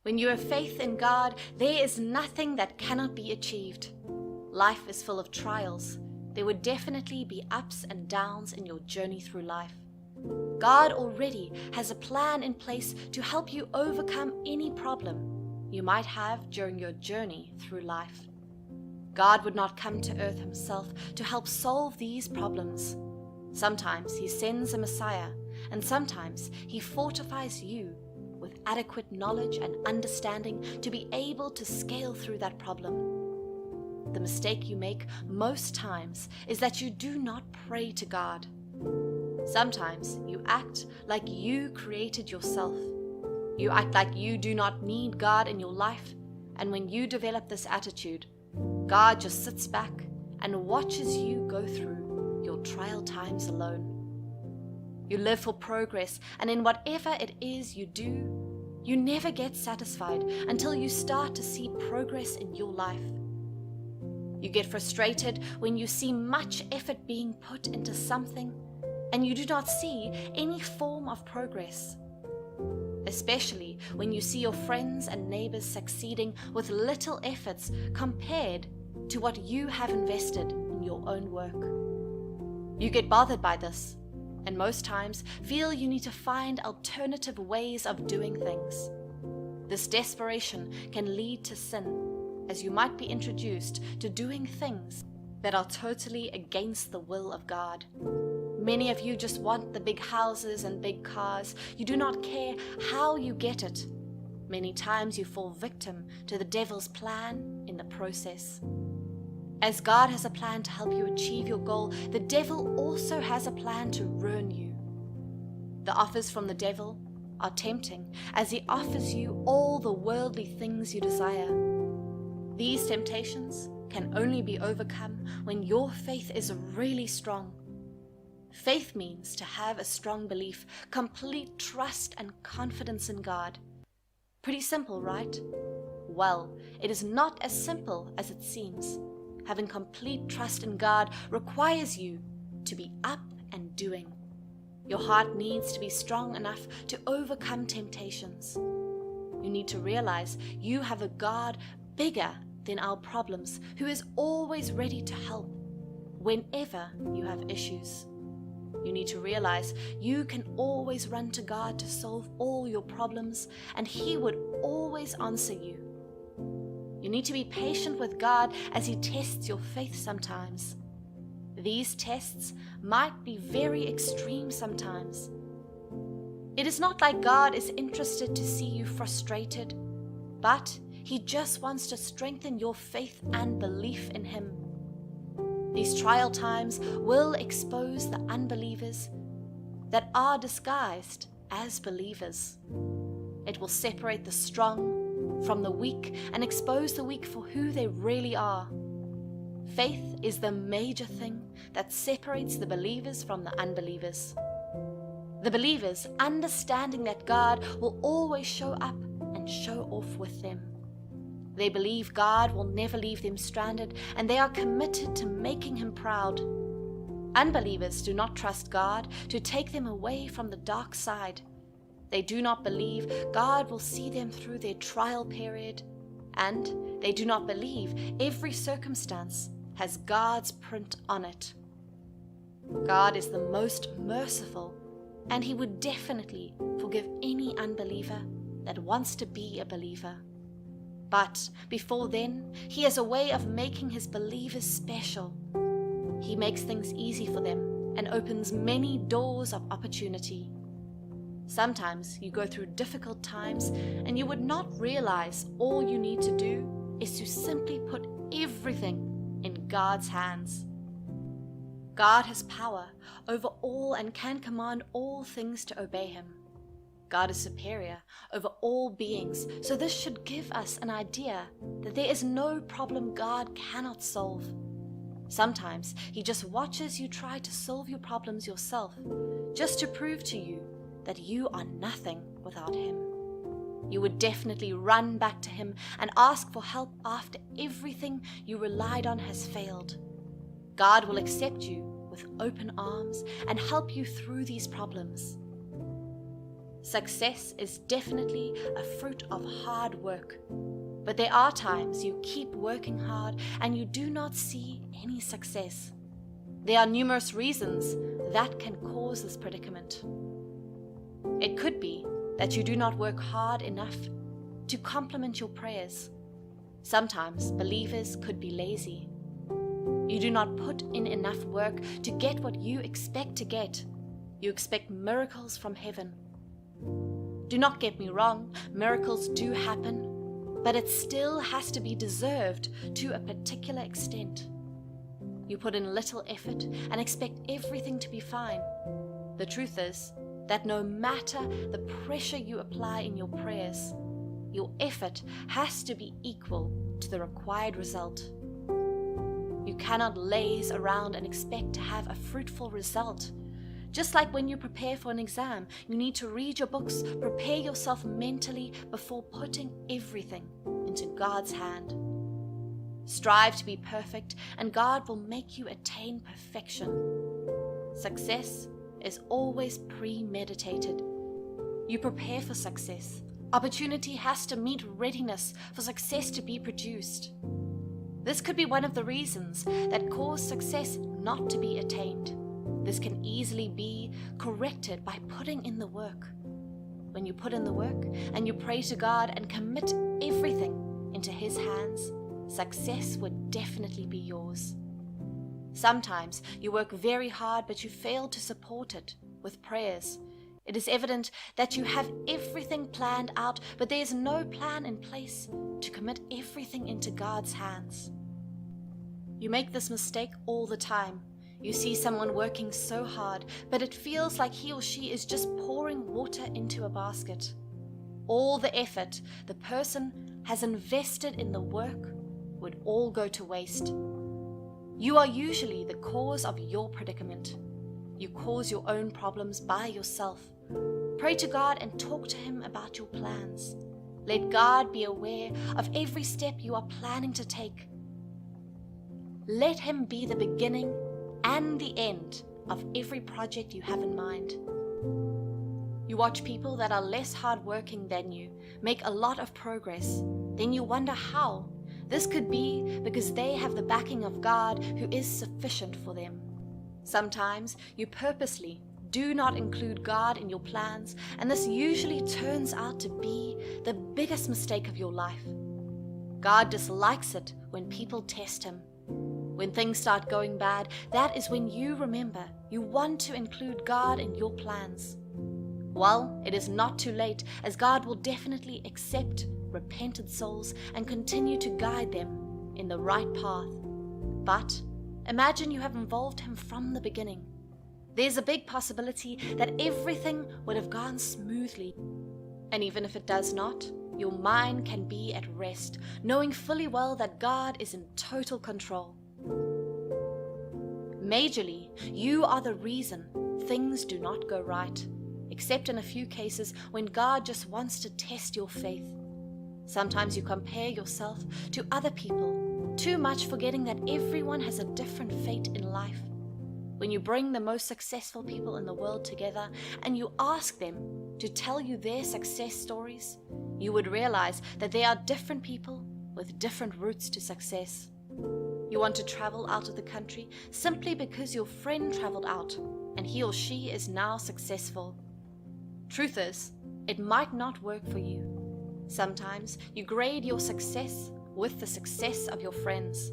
When you have faith in God, there is nothing that cannot be achieved. Life is full of trials. There would definitely be ups and downs in your journey through life. God already has a plan in place to help you overcome any problem you might have during your journey through life. God would not come to earth himself to help solve these problems. Sometimes he sends a Messiah, and sometimes he fortifies you with adequate knowledge and understanding to be able to scale through that problem. The mistake you make most times is that you do not pray to God. Sometimes you act like you created yourself. You act like you do not need God in your life, and when you develop this attitude, God just sits back and watches you go through your trial times alone. You live for progress, and in whatever it is you do, you never get satisfied until you start to see progress in your life. You get frustrated when you see much effort being put into something and you do not see any form of progress. Especially when you see your friends and neighbors succeeding with little efforts compared to what you have invested in your own work. You get bothered by this, and most times feel you need to find alternative ways of doing things. This desperation can lead to sin, as you might be introduced to doing things that are totally against the will of God. Many of you just want the big houses and big cars. You do not care how you get it. Many times you fall victim to the devil's plan in the process. As God has a plan to help you achieve your goal, the devil also has a plan to ruin you. The offers from the devil are tempting, as he offers you all the worldly things you desire. These temptations can only be overcome when your faith is really strong. Faith means to have a strong belief, complete trust and confidence in God. Pretty simple, right? Well, it is not as simple as it seems. Having complete trust in God requires you to be up and doing. Your heart needs to be strong enough to overcome temptations. You need to realize you have a God bigger than our problems, who is always ready to help whenever you have issues. You need to realize you can always run to God to solve all your problems, and He would always answer you. You need to be patient with God as He tests your faith sometimes. These tests might be very extreme sometimes. It is not like God is interested to see you frustrated, but He just wants to strengthen your faith and belief in Him. These trial times will expose the unbelievers that are disguised as believers. It will separate the strong from the weak and expose the weak for who they really are. Faith is the major thing that separates the believers from the unbelievers. The believers understanding that God will always show up and show off with them. They believe God will never leave them stranded, and they are committed to making Him proud. Unbelievers do not trust God to take them away from the dark side. They do not believe God will see them through their trial period, and they do not believe every circumstance has God's print on it. God is the most merciful, and He would definitely forgive any unbeliever that wants to be a believer. But before then, He has a way of making His believers special. He makes things easy for them and opens many doors of opportunity. Sometimes you go through difficult times and you would not realize all you need to do is to simply put everything in God's hands. God has power over all and can command all things to obey Him. God is superior over all beings, so this should give us an idea that there is no problem God cannot solve. Sometimes He just watches you try to solve your problems yourself, just to prove to you that you are nothing without Him. You would definitely run back to Him and ask for help after everything you relied on has failed. God will accept you with open arms and help you through these problems. Success is definitely a fruit of hard work. But there are times you keep working hard and you do not see any success. There are numerous reasons that can cause this predicament. It could be that you do not work hard enough to complement your prayers. Sometimes believers could be lazy. You do not put in enough work to get what you expect to get. You expect miracles from heaven. Do not get me wrong, miracles do happen, but it still has to be deserved to a particular extent. You put in little effort and expect everything to be fine. The truth is that no matter the pressure you apply in your prayers, your effort has to be equal to the required result. You cannot laze around and expect to have a fruitful result. Just like when you prepare for an exam, you need to read your books, prepare yourself mentally before putting everything into God's hand. Strive to be perfect, and God will make you attain perfection. Success is always premeditated. You prepare for success. Opportunity has to meet readiness for success to be produced. This could be one of the reasons that cause success not to be attained. This can easily be corrected by putting in the work. When you put in the work and you pray to God and commit everything into His hands, success would definitely be yours. Sometimes you work very hard, but you fail to support it with prayers. It is evident that you have everything planned out, but there is no plan in place to commit everything into God's hands. You make this mistake all the time. You see someone working so hard, but it feels like he or she is just pouring water into a basket. All the effort the person has invested in the work would all go to waste. You are usually the cause of your predicament. You cause your own problems by yourself. Pray to God and talk to Him about your plans. Let God be aware of every step you are planning to take. Let Him be the beginning and the end of every project you have in mind. You watch people that are less hardworking than you make a lot of progress. Then you wonder how. This could be because they have the backing of God, who is sufficient for them. Sometimes you purposely do not include God in your plans, and this usually turns out to be the biggest mistake of your life. God dislikes it when people test Him. When things start going bad, that is when you remember you want to include God in your plans. Well, it is not too late, as God will definitely accept repentant souls and continue to guide them in the right path. But imagine you have involved Him from the beginning. There's a big possibility that everything would have gone smoothly. And even if it does not, your mind can be at rest, knowing fully well that God is in total control. Majorly, you are the reason things do not go right, except in a few cases when God just wants to test your faith. Sometimes you compare yourself to other people, too much forgetting that everyone has a different fate in life. When you bring the most successful people in the world together and you ask them to tell you their success stories, you would realize that they are different people with different routes to success. You want to travel out of the country simply because your friend traveled out and he or she is now successful. Truth is, it might not work for you. Sometimes you grade your success with the success of your friends.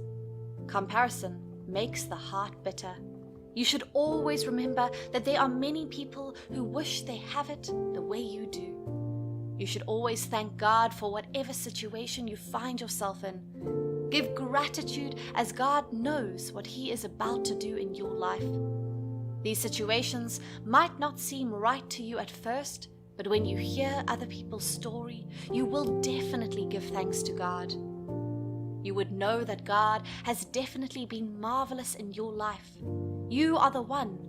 Comparison makes the heart bitter. You should always remember that there are many people who wish they have it the way you do. You should always thank God for whatever situation you find yourself in. Give gratitude, as God knows what He is about to do in your life. These situations might not seem right to you at first, but when you hear other people's story, you will definitely give thanks to God. You would know that God has definitely been marvelous in your life. You are the one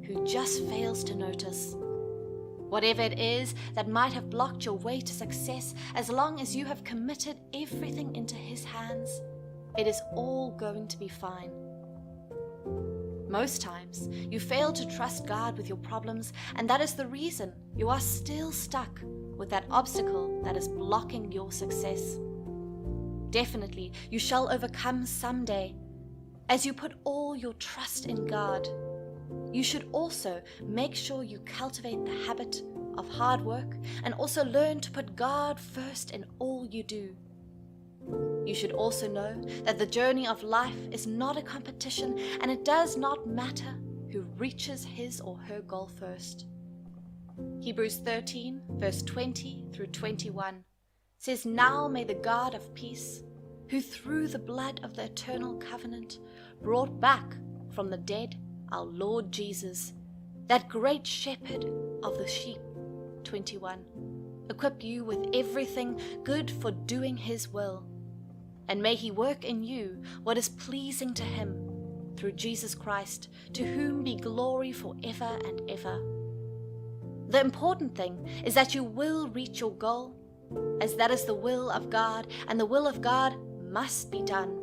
who just fails to notice. Whatever it is that might have blocked your way to success, as long as you have committed everything into His hands, it is all going to be fine. Most times, you fail to trust God with your problems, and that is the reason you are still stuck with that obstacle that is blocking your success. Definitely, you shall overcome someday as you put all your trust in God. You should also make sure you cultivate the habit of hard work and also learn to put God first in all you do. You should also know that the journey of life is not a competition, and it does not matter who reaches his or her goal first. Hebrews 13, verse 20 through 21 says, "Now may the God of peace, who through the blood of the eternal covenant brought back from the dead our Lord Jesus, that great shepherd of the sheep," 21, equip you with everything good for doing his will. And may he work in you what is pleasing to him, through Jesus Christ, to whom be glory forever and ever. The important thing is that you will reach your goal, as that is the will of God, and the will of God must be done.